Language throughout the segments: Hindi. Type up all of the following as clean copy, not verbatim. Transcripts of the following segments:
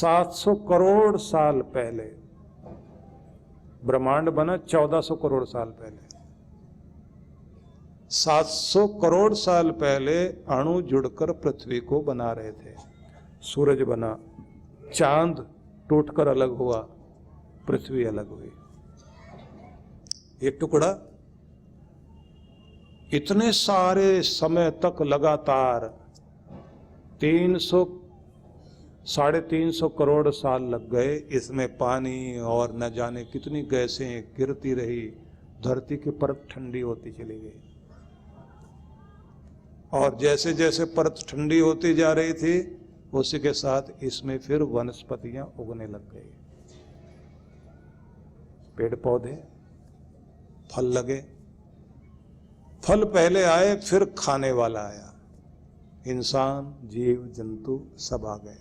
700 करोड़ साल पहले ब्रह्मांड बना, 1400 करोड़ साल पहले। 700 करोड़ साल पहले अणु जुड़कर पृथ्वी को बना रहे थे। सूरज बना, चांद टूटकर अलग हुआ, पृथ्वी अलग हुई। एक टुकड़ा इतने सारे समय तक लगातार 300-350 करोड़ साल लग गए। इसमें पानी और न जाने कितनी गैसें गिरती रही, धरती की परत ठंडी होती चली गई। और जैसे जैसे परत ठंडी होती जा रही थी, उसी के साथ इसमें फिर वनस्पतियां उगने लग गई, पेड़ पौधे, फल लगे। फल पहले आए, फिर खाने वाला आया, इंसान, जीव जंतु सब आ गए।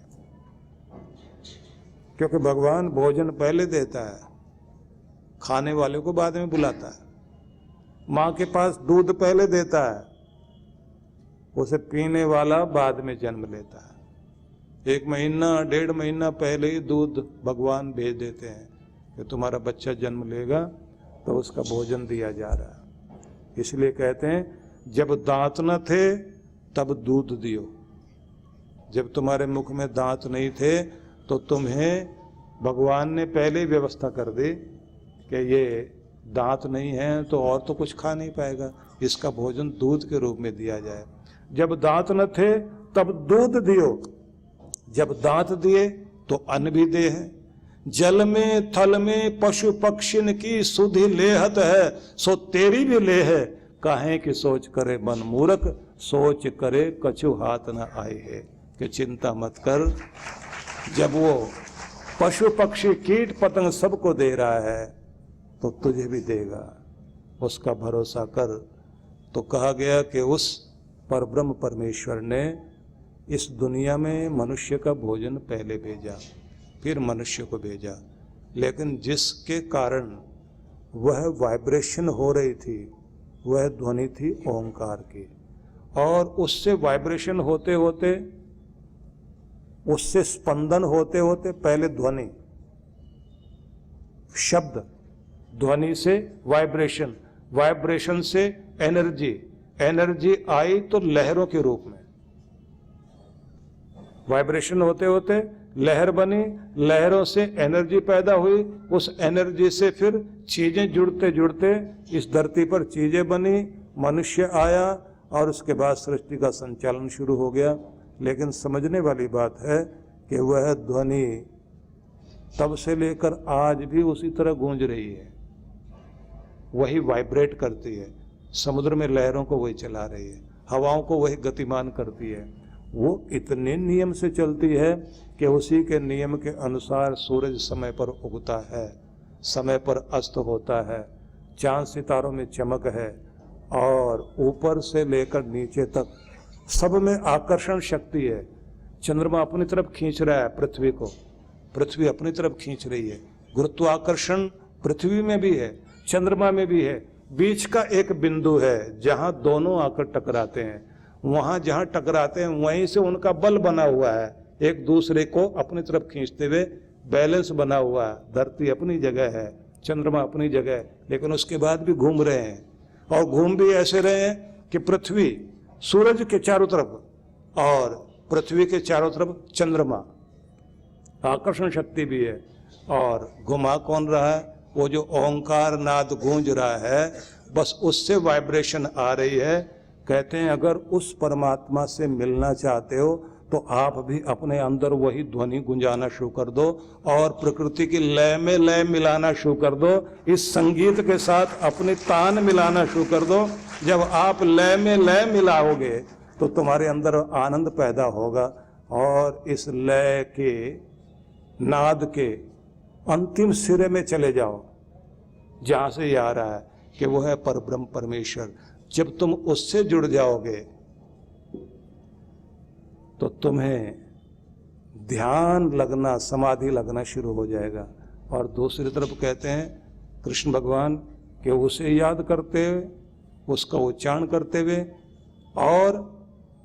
क्योंकि भगवान भोजन पहले देता है, खाने वाले को बाद में बुलाता है। माँ के पास दूध पहले देता है, उसे पीने वाला बाद में जन्म लेता है। 1 महीना 1.5 महीना पहले ही दूध भगवान भेज देते हैं कि तुम्हारा बच्चा जन्म लेगा, तो उसका भोजन दिया जा रहा है। इसलिए कहते हैं जब दांत न थे तब दूध दियो। जब तुम्हारे मुख में दांत नहीं थे तो तुम्हें भगवान ने पहले ही व्यवस्था कर दी कि ये दांत नहीं है तो और तो कुछ खा नहीं पाएगा, इसका भोजन दूध के रूप में दिया जाए। जब दांत न थे तब दूध दियो, जब दांत दिए तो अन्न भी दे है। जल में थल में पशु पक्षिन की सुधि लेहत है, सो तेरी भी ले है। काहे कि सोच करे मन मूर्ख, सोच करे कछु हाथ न आए है। कि चिंता मत कर, जब वो पशु पक्षी कीट पतंग सबको दे रहा है तो तुझे भी देगा, उसका भरोसा कर। तो कहा गया कि उस परब्रह्म परमेश्वर ने इस दुनिया में मनुष्य का भोजन पहले भेजा, फिर मनुष्य को भेजा। लेकिन जिसके कारण वह वाइब्रेशन हो रही थी, वह ध्वनि थी ओंकार की। और उससे वाइब्रेशन होते होते, उससे स्पंदन होते होते, पहले ध्वनि, शब्द, ध्वनि से वाइब्रेशन, वाइब्रेशन से एनर्जी, एनर्जी आई तो लहरों के रूप में। वाइब्रेशन होते होते लहर बनी, लहरों से एनर्जी पैदा हुई, उस एनर्जी से फिर चीजें जुड़ते जुड़ते इस धरती पर चीजें बनी, मनुष्य आया और उसके बाद सृष्टि का संचालन शुरू हो गया। लेकिन समझने वाली बात है कि वह ध्वनि तब से लेकर आज भी उसी तरह गूंज रही है, वही वाइब्रेट करती है। समुद्र में लहरों को वही चला रही है, हवाओं को वही गतिमान करती है। वो इतने नियम से चलती है कि उसी के नियम के अनुसार सूरज समय पर उगता है, समय पर अस्त होता है, चांद सितारों में चमक है, और ऊपर से लेकर नीचे तक सब में आकर्षण शक्ति है। चंद्रमा अपनी तरफ खींच रहा है पृथ्वी को, पृथ्वी अपनी तरफ खींच रही है। गुरुत्वाकर्षण पृथ्वी में भी है, चंद्रमा में भी है। बीच का एक बिंदु है जहां दोनों आकर टकराते हैं, वहां जहां टकराते हैं वहीं से उनका बल बना हुआ है, एक दूसरे को अपनी तरफ खींचते हुए बैलेंस बना हुआ है। धरती अपनी जगह है, चंद्रमा अपनी जगह है, लेकिन उसके बाद भी घूम रहे हैं। और घूम भी ऐसे रहे हैं कि पृथ्वी सूरज के चारों तरफ और पृथ्वी के चारों तरफ चंद्रमा, आकर्षण शक्ति भी है। और घुमा कौन रहा है? वो जो ओंकार नाद गूंज रहा है, बस उससे वाइब्रेशन आ रही है। कहते हैं अगर उस परमात्मा से मिलना चाहते हो तो आप भी अपने अंदर वही ध्वनि गुंजाना शुरू कर दो और प्रकृति की लय में लय मिलाना शुरू कर दो। इस संगीत के साथ अपनी तान मिलाना शुरू कर दो। जब आप लय में लय मिलाओगे तो तुम्हारे अंदर आनंद पैदा होगा, और इस लय के नाद के अंतिम सिरे में चले जाओ जहां से ये आ रहा है कि वो है परब्रह्म परमेश्वर। जब तुम उससे जुड़ जाओगे तो तुम्हें ध्यान लगना, समाधि लगना शुरू हो जाएगा। और दूसरी तरफ कहते हैं कृष्ण भगवान कि उसे याद करते हुए, उसका उच्चारण करते हुए और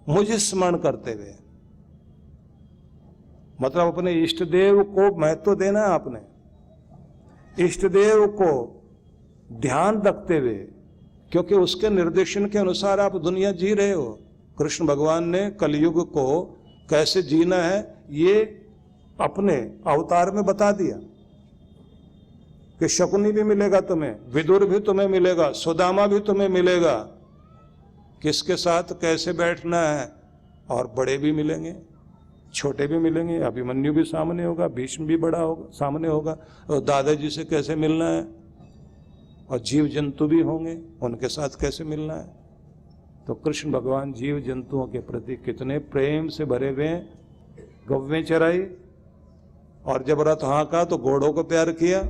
मुझे स्मरण करते हुए मतलब अपने इष्ट देव को महत्व देना है आपने, इष्ट देव को ध्यान रखते हुए, क्योंकि उसके निर्देशन के अनुसार आप दुनिया जी रहे हो। कृष्ण भगवान ने कलयुग को कैसे जीना है ये अपने अवतार में बता दिया कि शकुनी भी मिलेगा तुम्हें, विदुर भी तुम्हें मिलेगा, सुदामा भी तुम्हें मिलेगा, किसके साथ कैसे बैठना है, और बड़े भी मिलेंगे, छोटे भी मिलेंगे, अभिमन्यु भी सामने होगा, भीष्म भी बड़ा होगा सामने होगा, और दादाजी से कैसे मिलना है, और जीव जंतु भी होंगे, उनके साथ कैसे मिलना है। तो कृष्ण भगवान जीव जंतुओं के प्रति कितने प्रेम से भरे हुए हैं। गौवें चराई, और जब रथ हाँका तो घोड़ों को प्यार किया,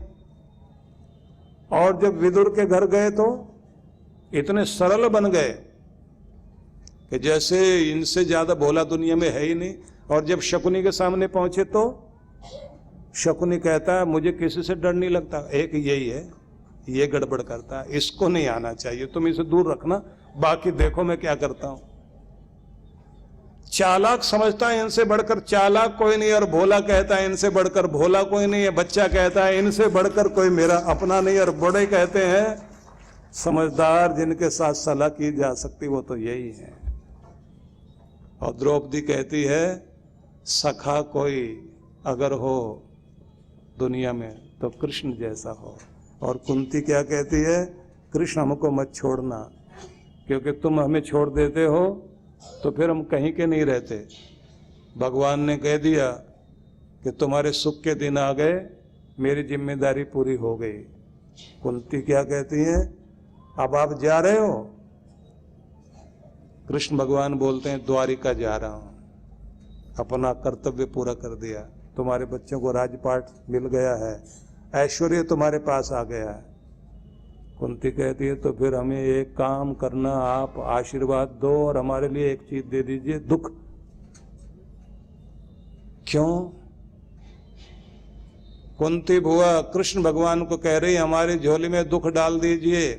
और जब विदुर के घर गए तो इतने सरल बन गए कि जैसे इनसे ज्यादा भोला दुनिया में है ही नहीं। और जब शकुनी के सामने पहुंचे तो शकुनी कहता है मुझे किसी से डर नहीं लगता, एक यही है, ये गड़बड़ करता है, इसको नहीं आना चाहिए, तुम इसे दूर रखना, बाकी देखो मैं क्या करता हूं। चालाक समझता है इनसे बढ़कर चालाक कोई नहीं, और भोला कहता है इनसे बढ़कर भोला कोई नहीं है, बच्चा कहता है इनसे बढ़कर कोई मेरा अपना नहीं, और बड़े कहते हैं समझदार जिनके साथ सलाह की जा सकती वो तो यही है। और द्रौपदी कहती है सखा कोई अगर हो दुनिया में तो कृष्ण जैसा हो। और कुंती क्या कहती है, कृष्ण हमको मत छोड़ना, क्योंकि तुम हमें छोड़ देते हो तो फिर हम कहीं के नहीं रहते। भगवान ने कह दिया कि तुम्हारे सुख के दिन आ गए, मेरी जिम्मेदारी पूरी हो गई। कुंती क्या कहती है, अब आप जा रहे हो? कृष्ण भगवान बोलते हैं द्वारिका जा रहा हूं, अपना कर्तव्य पूरा कर दिया, तुम्हारे बच्चों को राजपाट मिल गया है, ऐश्वर्य तुम्हारे पास आ गया है। कुंती कहती है तो फिर हमें एक काम करना, आप आशीर्वाद दो और हमारे लिए एक चीज दे दीजिए, दुख। क्यों? कुंती बुआ कृष्ण भगवान को कह रही हमारी झोली में दुख डाल दीजिए,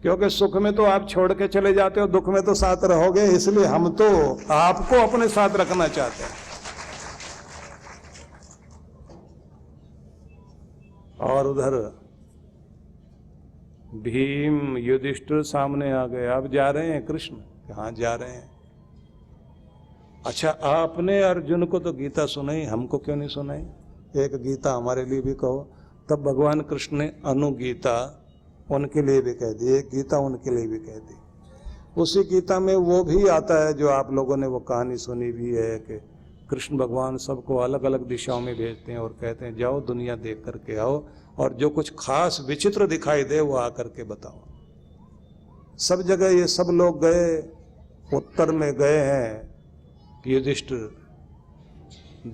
क्योंकि सुख में तो आप छोड़ के चले जाते हो, दुख में तो साथ रहोगे, इसलिए हम तो आपको अपने साथ रखना चाहते हैं। और उधर भीम युधिष्ठिर सामने आ गए, अब जा रहे हैं कृष्ण? कहाँ जा रहे हैं? अच्छा आपने अर्जुन को तो गीता सुनाई, हमको क्यों नहीं सुनाई? एक गीता हमारे लिए भी कहो। तब भगवान कृष्ण ने अनुगीता उनके लिए भी कह दी, एक गीता उनके लिए भी कह दी। उसी गीता में वो भी आता है जो आप लोगों ने वो कहानी सुनी भी है कि कृष्ण भगवान सबको अलग अलग दिशाओं में भेजते हैं और कहते हैं जाओ दुनिया देख करके आओ, और जो कुछ खास विचित्र दिखाई दे वो आकर के बताओ। सब जगह ये सब लोग गए, उत्तर में गए हैं युधिष्ठिर,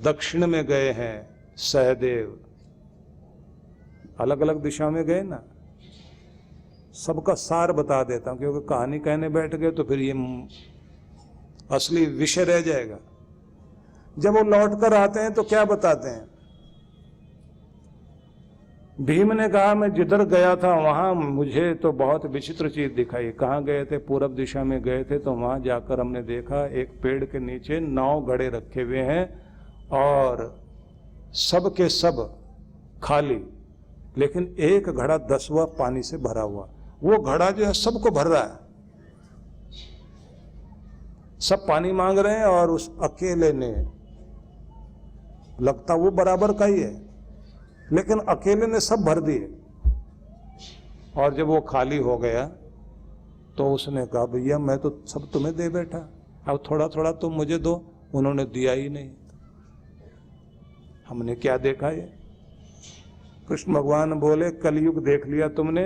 दक्षिण में गए हैं सहदेव, अलग अलग दिशा में गए ना। सबका सार बता देता हूं, क्योंकि कहानी कहने बैठ गए तो फिर ये असली विषय रह जाएगा। जब वो लौट कर आते हैं तो क्या बताते हैं? भीम ने कहा मैं जिधर गया था वहां मुझे तो बहुत विचित्र चीज दिखाई। कहाँ गए थे? पूरब दिशा में गए थे, तो वहां जाकर हमने देखा एक पेड़ के नीचे 9 घड़े रखे हुए हैं और सब के सब खाली, लेकिन एक घड़ा 10वां पानी से भरा हुआ। वो घड़ा जो है सबको भर रहा है, सब पानी मांग रहे हैं, और उस अकेले ने, लगता वो बराबर का ही है, लेकिन अकेले ने सब भर दिए। और जब वो खाली हो गया तो उसने कहा भैया मैं तो सब तुम्हें दे बैठा, अब थोड़ा थोड़ा तुम मुझे दो। उन्होंने दिया ही नहीं। हमने क्या देखा ये? कृष्ण भगवान बोले कलयुग देख लिया तुमने।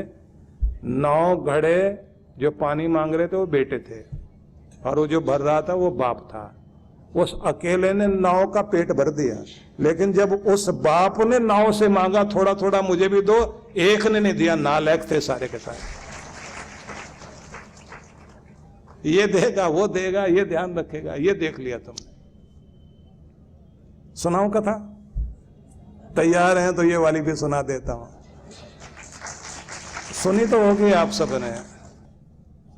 9 घड़े जो पानी मांग रहे थे वो बेटे थे, और वो जो भर रहा था वो बाप था। उस अकेले ने 9 का पेट भर दिया, लेकिन जब उस बाप ने 9 से मांगा थोड़ा थोड़ा मुझे भी दो, एक ने नहीं दिया, नालायक थे सारे के सारे। ये देगा वो देगा, ये ध्यान रखेगा, ये देख लिया तुमने। सुनाऊं कथा? तैयार हैं तो ये वाली भी सुना देता हूं। सुनी तो होगी आप सबने।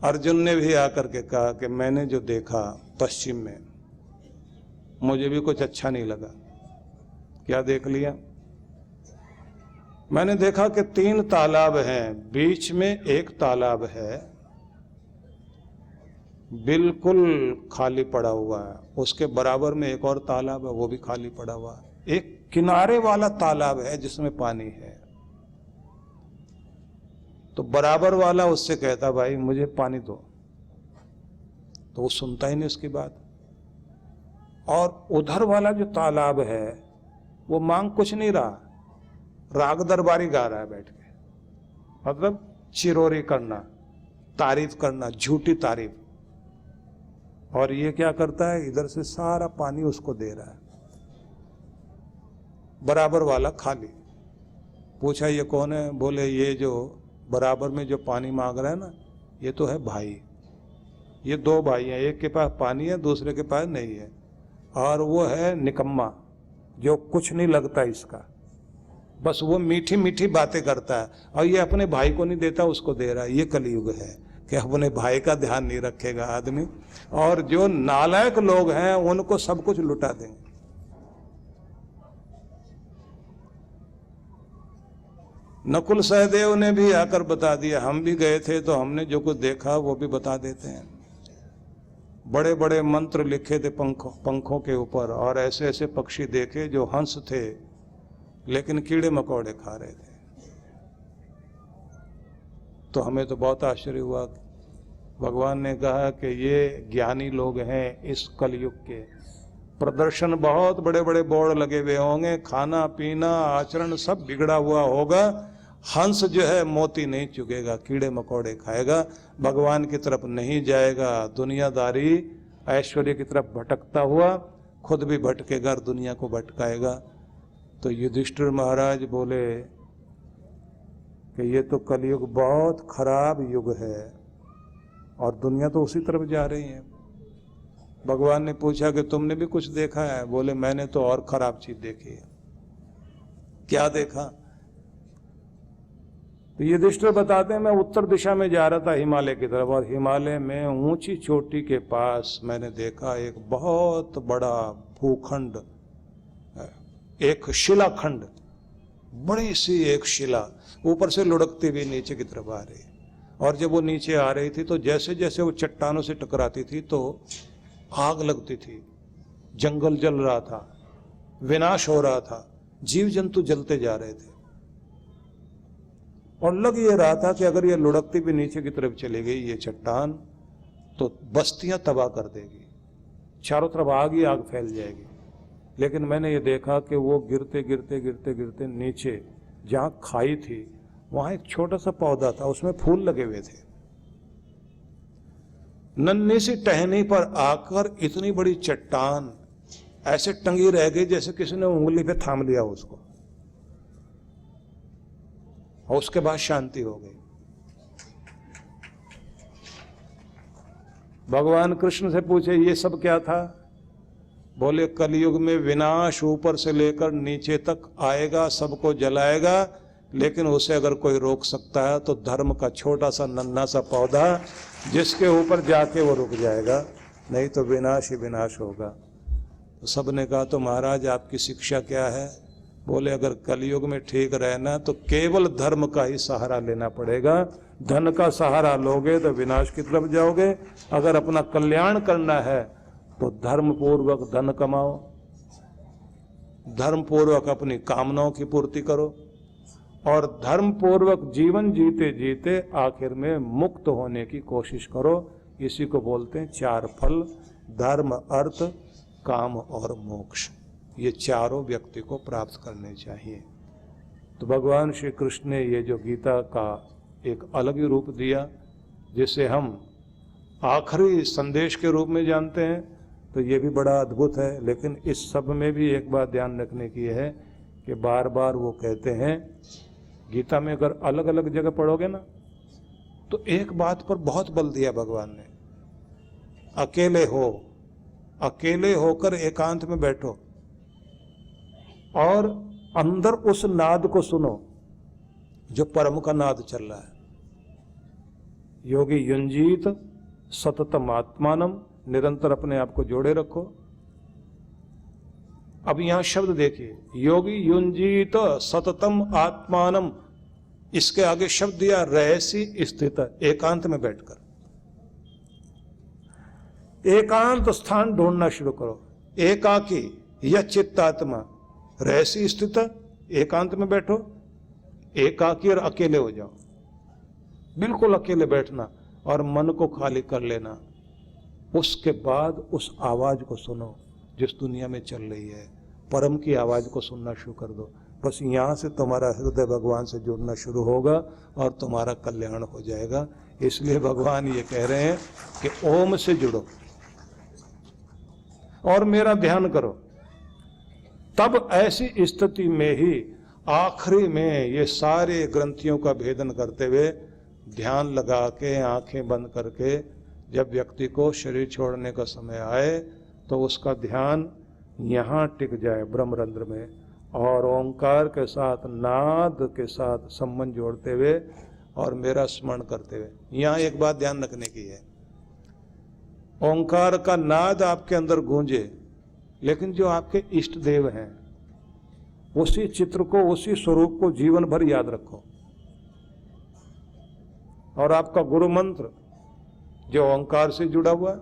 अर्जुन ने भी आकर के कहा कि मैंने जो देखा पश्चिम में मुझे भी कुछ अच्छा नहीं लगा। क्या देख लिया? मैंने देखा कि 3 तालाब हैं, बीच में एक तालाब है बिल्कुल खाली पड़ा हुआ है, उसके बराबर में एक और तालाब है, वो भी खाली पड़ा हुआ है, एक किनारे वाला तालाब है जिसमें पानी है। तो बराबर वाला उससे कहता भाई मुझे पानी दो, तो वो सुनता ही नहीं उसकी बात। और उधर वाला जो तालाब है वो मांग कुछ नहीं रहा, राग दरबारी गा रहा है बैठ के, मतलब चिरोरी करना, तारीफ करना, झूठी तारीफ। और ये क्या करता है, इधर से सारा पानी उसको दे रहा है, बराबर वाला खाली। पूछा ये कौन है? बोले ये जो बराबर में जो पानी मांग रहा है ना, ये तो है भाई। ये 2 भाई हैं, एक के पास पानी है, दूसरे के पास नहीं है। और वो है निकम्मा, जो कुछ नहीं लगता इसका, बस वो मीठी मीठी बातें करता है, और ये अपने भाई को नहीं देता, उसको दे रहा है। ये कलयुग है कि अपने भाई का ध्यान नहीं रखेगा आदमी, और जो नालायक लोग हैं उनको सब कुछ लुटा देंगे। नकुल सहदेव ने भी आकर बता दिया, हम भी गए थे तो हमने जो कुछ देखा वो भी बता देते हैं। बड़े बड़े मंत्र लिखे थे पंखों के ऊपर, और ऐसे ऐसे पक्षी देखे जो हंस थे लेकिन कीड़े मकोड़े खा रहे थे। तो हमें तो बहुत आश्चर्य हुआ। भगवान ने कहा कि ये ज्ञानी लोग हैं इस कलयुग के। प्रदर्शन बहुत बड़े बड़े बोर्ड लगे हुए होंगे, खाना पीना आचरण सब बिगड़ा हुआ होगा, हंस जो है मोती नहीं चुगेगा, कीड़े मकोड़े खाएगा, भगवान की तरफ नहीं जाएगा, दुनियादारी ऐश्वर्य की तरफ भटकता हुआ खुद भी भटकेगा और दुनिया को भटकाएगा। तो युधिष्ठिर महाराज बोले कि ये तो कलयुग बहुत खराब युग है, और दुनिया तो उसी तरफ जा रही है। भगवान ने पूछा कि तुमने भी कुछ देखा है? बोले मैंने तो और खराब चीज देखी है। क्या देखा? तो युधिष्ठिर बताते हैं, मैं उत्तर दिशा में जा रहा था हिमालय की तरफ, और हिमालय में ऊंची चोटी के पास मैंने देखा एक बहुत बड़ा भूखंड, एक शिलाखंड, बड़ी सी एक शिला ऊपर से लुढ़कती हुई नीचे की तरफ आ रही। और जब वो नीचे आ रही थी तो जैसे जैसे वो चट्टानों से टकराती थी तो आग लगती थी, जंगल जल रहा था, विनाश हो रहा था, जीव जंतु जलते जा रहे थे। और लग ये रहा था कि अगर ये लुढ़कती भी नीचे की तरफ चली गई ये चट्टान, तो बस्तियां तबाह कर देगी, चारों तरफ आग ही आग फैल जाएगी। लेकिन मैंने ये देखा कि वो गिरते गिरते गिरते गिरते नीचे जहाँ खाई थी वहाँ एक छोटा सा पौधा था, उसमें फूल लगे हुए थे। नन्ही सी टहनी पर आकर इतनी बड़ी चट्टान ऐसे टंगी रह गई जैसे किसी ने उंगली पे थाम लिया उसको, और उसके बाद शांति हो गई। भगवान कृष्ण से पूछे ये सब क्या था? बोले कलयुग में विनाश ऊपर से लेकर नीचे तक आएगा, सबको जलाएगा, लेकिन उसे अगर कोई रोक सकता है तो धर्म का छोटा सा नन्हा सा पौधा, जिसके ऊपर जाके वो रुक जाएगा, नहीं तो विनाश ही विनाश होगा। तो सबने कहा तो महाराज आपकी शिक्षा क्या है? बोले अगर कलयुग में ठीक रहना तो केवल धर्म का ही सहारा लेना पड़ेगा, धन का सहारा लोगे तो विनाश की तरफ जाओगे। अगर अपना कल्याण करना है तो धर्म पूर्वक धन कमाओ, धर्म पूर्वक अपनी कामनाओं की पूर्ति करो, और धर्म पूर्वक जीवन जीते जीते आखिर में मुक्त होने की कोशिश करो। इसी को बोलते हैं 4 फल, धर्म अर्थ काम और मोक्ष। ये चारों व्यक्ति को प्राप्त करने चाहिए। तो भगवान श्री कृष्ण ने ये जो गीता का एक अलग ही रूप दिया, जिसे हम आखिरी संदेश के रूप में जानते हैं, तो ये भी बड़ा अद्भुत है। लेकिन इस सब में भी एक बात ध्यान रखने की है कि बार बार वो कहते हैं, गीता में अगर अलग अलग जगह पढ़ोगे ना तो एक बात पर बहुत बल दिया भगवान ने, अकेले हो, अकेले होकर एकांत में बैठो और अंदर उस नाद को सुनो जो परम का नाद चल रहा है। योगी युंजीत सततम आत्मानम, निरंतर अपने आप को जोड़े रखो। अब यहां शब्द देखिए, योगी युंजीत सततम आत्मानम, इसके आगे शब्द दिया रहसी स्थित, एकांत में बैठकर। एकांत स्थान ढूंढना शुरू करो, एकाकी या चित्तात्मा, रहसी स्थित, एकांत में बैठो, एकाकी और अकेले हो जाओ, बिल्कुल अकेले बैठना और मन को खाली कर लेना। उसके बाद उस आवाज को सुनो जिस दुनिया में चल रही है, परम की आवाज को सुनना शुरू कर दो। बस यहां से तुम्हारा हृदय भगवान से जुड़ना शुरू होगा और तुम्हारा कल्याण हो जाएगा। इसलिए भगवान ये कह रहे हैं कि ओम से जुड़ो और मेरा ध्यान करो। तब ऐसी स्थिति में ही आखिरी में ये सारे ग्रंथियों का भेदन करते हुए ध्यान लगा के आंखें बंद करके जब व्यक्ति को शरीर छोड़ने का समय आए तो उसका ध्यान यहाँ टिक जाए ब्रह्मरंध्र में, और ओंकार के साथ नाद के साथ संबंध जोड़ते हुए और मेरा स्मरण करते हुए। यहाँ एक बात ध्यान रखने की है, ओंकार का नाद आपके अंदर गूंजे, लेकिन जो आपके इष्ट देव हैं उसी चित्र को, उसी स्वरूप को जीवन भर याद रखो। और आपका गुरु मंत्र जो ओंकार से जुड़ा हुआ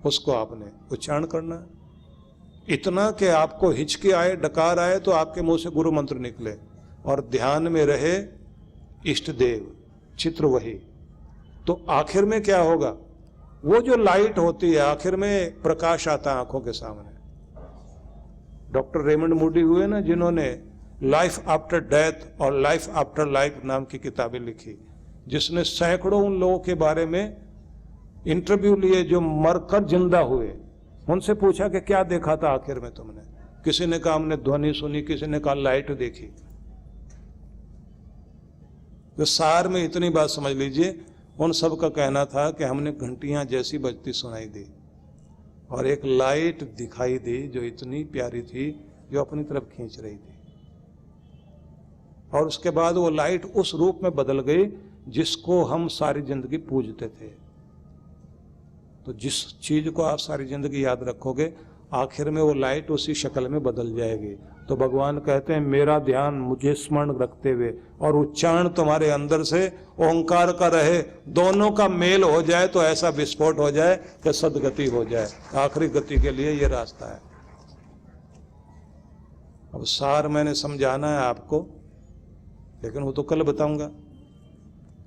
उसको आपने उच्चारण करना है। इतना कि आपको हिचकी आए, डकार आए तो आपके मुंह से गुरु मंत्र निकले और ध्यान में रहे इष्ट देव, चित्र वही। तो आखिर में क्या होगा, वो जो लाइट होती है आखिर में प्रकाश आता है आंखों के सामने। डॉक्टर रेमंड मूडी हुए ना, जिन्होंने लाइफ आफ्टर डेथ और लाइफ आफ्टर लाइफ नाम की किताबें लिखी, जिसने सैकड़ों उन लोगों के बारे में इंटरव्यू लिए जो मरकर जिंदा हुए। उनसे पूछा कि क्या देखा था आखिर में तुमने? किसी ने कहा हमने ध्वनि सुनी, किसी ने कहा लाइट देखी। तो सार में इतनी बात समझ लीजिए, उन सब का कहना था कि हमने घंटियां जैसी बजती सुनाई दी और एक लाइट दिखाई दी जो इतनी प्यारी थी, जो अपनी तरफ खींच रही थी, और उसके बाद वो लाइट उस रूप में बदल गई जिसको हम सारी जिंदगी पूजते थे। तो जिस चीज को आप सारी जिंदगी याद रखोगे आखिर में वो लाइट उसी शक्ल में बदल जाएगी। तो भगवान कहते हैं मेरा ध्यान मुझे स्मरण रखते हुए और उच्चारण तुम्हारे अंदर से ओंकार का रहे, दोनों का मेल हो जाए तो ऐसा विस्फोट हो जाए कि सदगति हो जाए। आखिरी गति के लिए ये रास्ता है। अब सार मैंने समझाना है आपको, लेकिन वो तो कल बताऊंगा।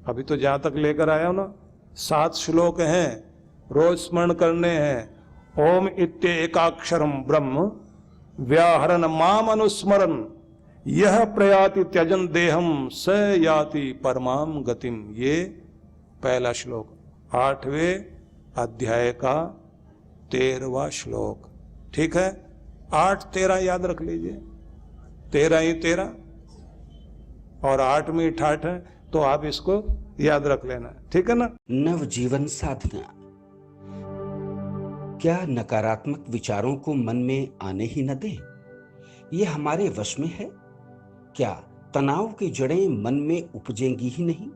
अभी तो जहां तक लेकर आया हूं ना, 7 श्लोक हैं, रोज स्मरण करने हैं। ओम इत्ते एकाक्षरम ब्रह्म व्याहरण माम अनुस्मरन यह प्रयाति त्यजन देहम स याति परमाम गतिम। ये पहला श्लोक 8वें अध्याय का 13वां श्लोक। ठीक है, 8-13 याद रख लीजिए, 13 ही 13 और 8 में 8 है, तो आप इसको याद रख लेना, ठीक है ना। नवजीवन साधना। क्या नकारात्मक विचारों को मन में आने ही न दें? ये हमारे वश में है? क्या तनाव की जड़ें मन में उपजेंगी ही नहीं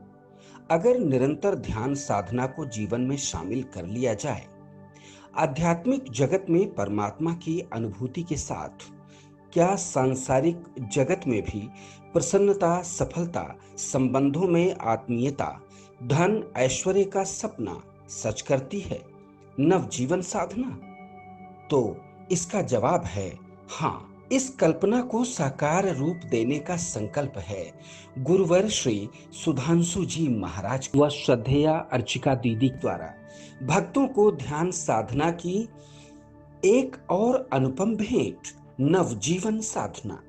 अगर निरंतर ध्यान साधना को जीवन में शामिल कर लिया जाए? आध्यात्मिक जगत में परमात्मा की अनुभूति के साथ क्या सांसारिक जगत में भी प्रसन्नता, सफलता, संबंधों में आत्मीयता, धन ऐश्वर्य का सपना सच करती है नवजीवन साधना? तो इसका जवाब है हाँ। इस कल्पना को साकार रूप देने का संकल्प है गुरुवर श्री सुधांशु जी महाराज व श्रद्धेया अर्चिका दीदी द्वारा भक्तों को ध्यान साधना की एक और अनुपम भेंट, नवजीवन साधना।